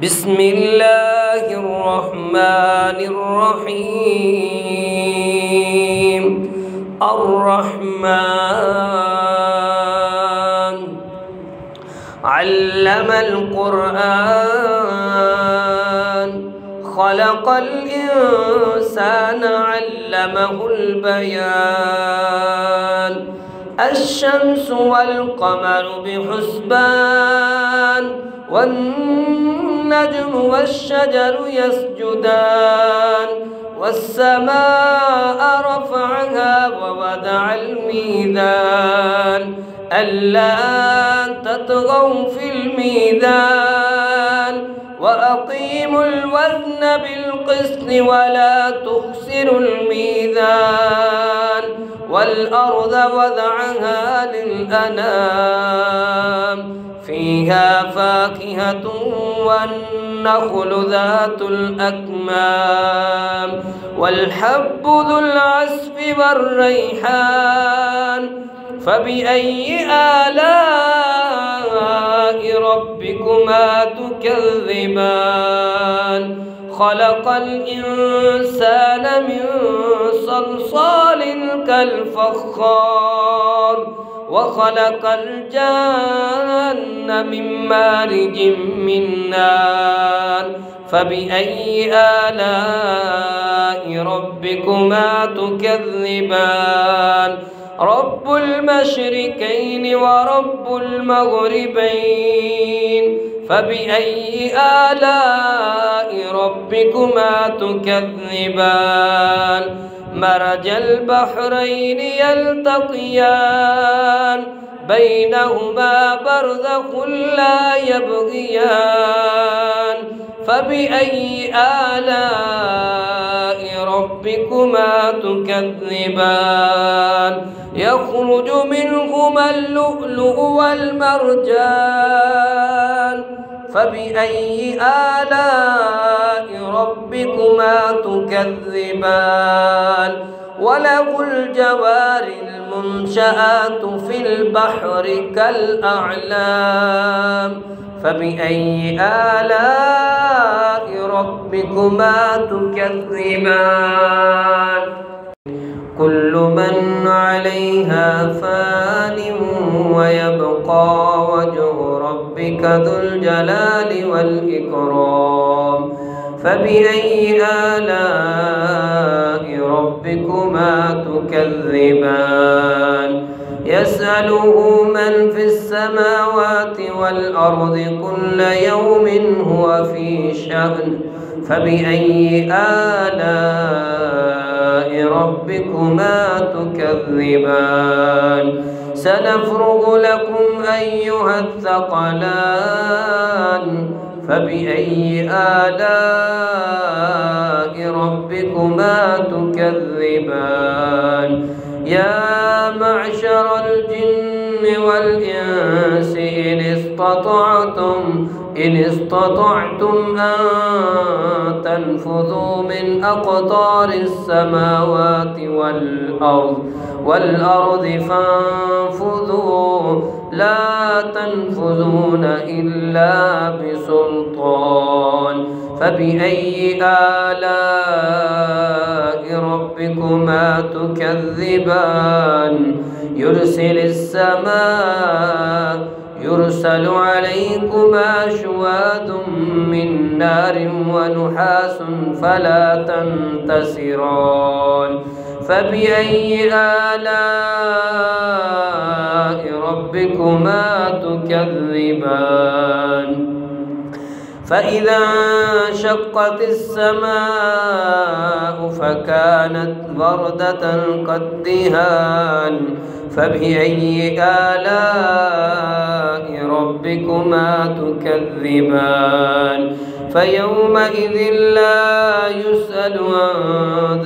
بسم الله الرحمن الرحيم. الرحمن علم القرآن خلق الإنسان علمه البيان. الشمس والقمر بحسبان والنجم والشجر يسجدان. والسماء رفعها ووضع الميزان ألا تطغوا في الميزان وأقيموا الوزن بالقسط ولا تخسروا الميزان. والأرض وضعها للأنام فيها فاكهة والنخل ذات الأكمام والحب ذو العصف والريحان. فبأي آلاء ربكما تكذبان؟ خلق الإنسان من صلصال كالفخار وخلق الجن من مارج من نار. فبأي آلاء ربكما تكذبان؟ رب المشركين ورب المغربين. فبأي آلاء ربكما تكذبان؟ مرج البحرين يلتقيان بينهما برزخ لا يبغيان. فبأي آلاء ربكما تكذبان؟ يخرج منهما اللؤلؤ والمرجان. فبأي آلاء ربكما تكذبان؟ وله الجوار المنشآت في البحر كالأعلام. فبأي آلاء ربكما تكذبان؟ كل من عليها فان ويبقى وجه ربك ذو الجلال والإكرام. فبأي آلاء ربكما تكذبان؟ يسأله من في السماوات والأرض كل يوم هو في شأن. فبأي آلاء ربكما تكذبان؟ سنفرغ لكم أيها الثقلان. فبأي آلاء ربكما تكذبان؟ يا معشر الجن والإنس إن استطعتم أن تنفذوا من أقطار السماوات والأرض فانفذوا لا تنفذون إلا بسلطان. فبأي آلاء ربكما تكذبان؟ يرسل عليكما شواظ من نار ونحاس فلا تنتصران. فبأي آلاء ربكما تكذبان؟ فإذا انشقت السماء فكانت وردة كالدهان. فبأي آلاء ربكما تكذبان؟ فيومئذ لا يسأل عن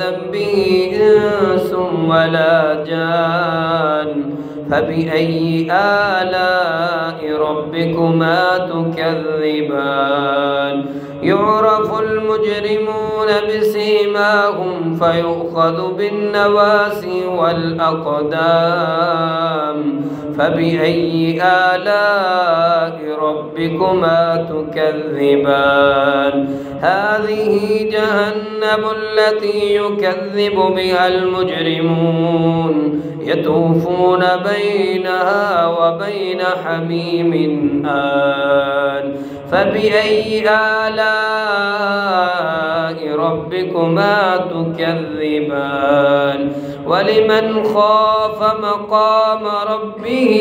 ذنبه إنس ولا جان. فبأي آلاء ربكما تكذبان؟ يعرف المجرمون بسيماهم فيؤخذ بالنواسي والأقدام. فبأي آلاء ربكما تكذبان هذه جهنم التي يكذب بها المجرمون يطوفون بينها وبين حميم آن فبأي آلاء ربكما تكذبان ولمن خاف مقام ربه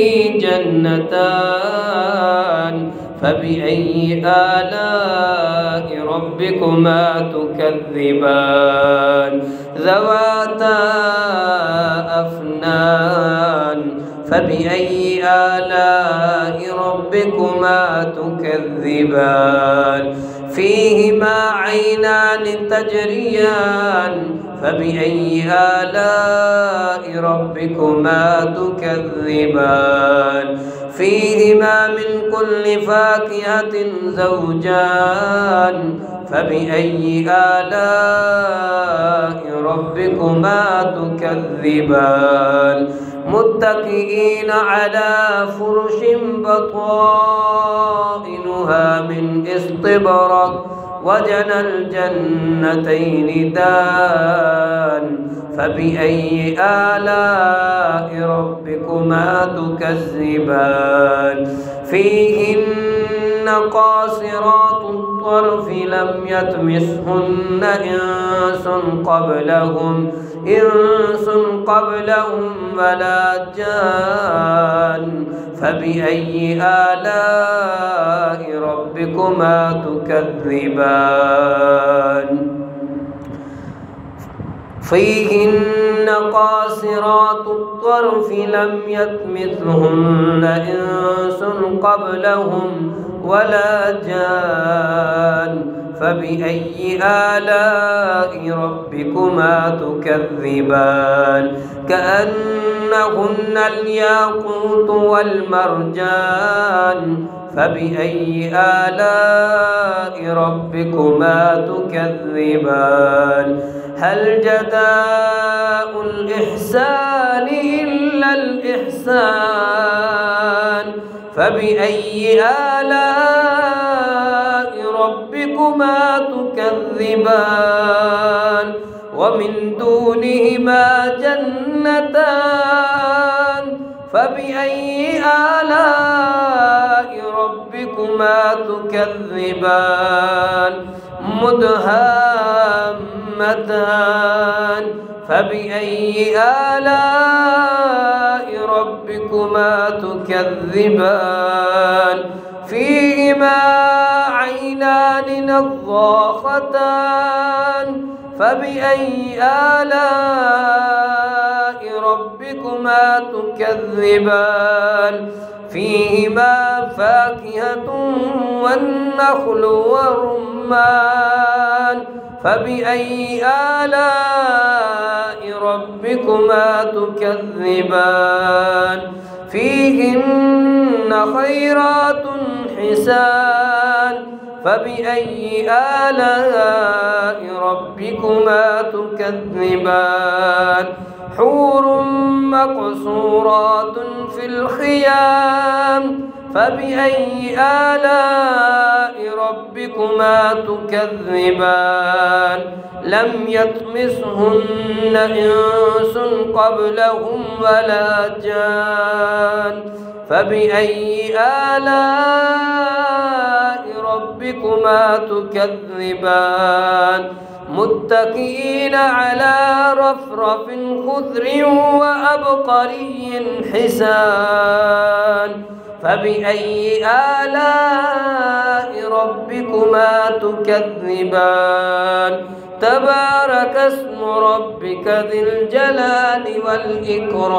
جنتان فبأي آلاء ربكما تكذبان ذواتا أفنان فبأي آلاء ربكما تكذبان فيهما عينان تجريان فبأي آلاء ربكما تكذبان فيهما من كل فاكهة زوجان فبأي آلاء ربكما تكذبان متكئين على فرش بطائنها من استبرق وجنى الجنتين دان فبأي آلاء ربكما تكذبان فيهن قاصرات الطرف لم يطمثهن إنس قبلهم ولا جان فبأي آلاء ربكما تكذبان فيهن قاصرات الطرف لم يطمثهن إنس قبلهم ولا جان فبأي آلاء ربكما تكذبان كأنهن الياقوت والمرجان فبأي آلاء ربكما تكذبان هل جزاء الإحسان إلا الإحسان فبأي آلاء ربكما تكذبان ومن دونهما جنتان فبأي آلاء ربكما تكذبان مدهامتان فبأي آلاء ربكما تكذبان فيهما عينان نضاختان فبأي آلاء ربكما تكذبان فيهما فاكهة والنخل والرمان فبأي آلاء ربكما تكذبان فيهن خيرات حسان فبأي آلاء ربكما تكذبان حور مقصورات في الخيام فبأي آلاء ربكما تكذبان لم يطمثهن إنس قبلهم ولا جان فبأي آلاء ربكما تكذبان متكئين على رفرف خضر وأبقري حسان فبأي آلاء ربكما تكذبان تبارك اسم ربك ذي الجلال والإكرام.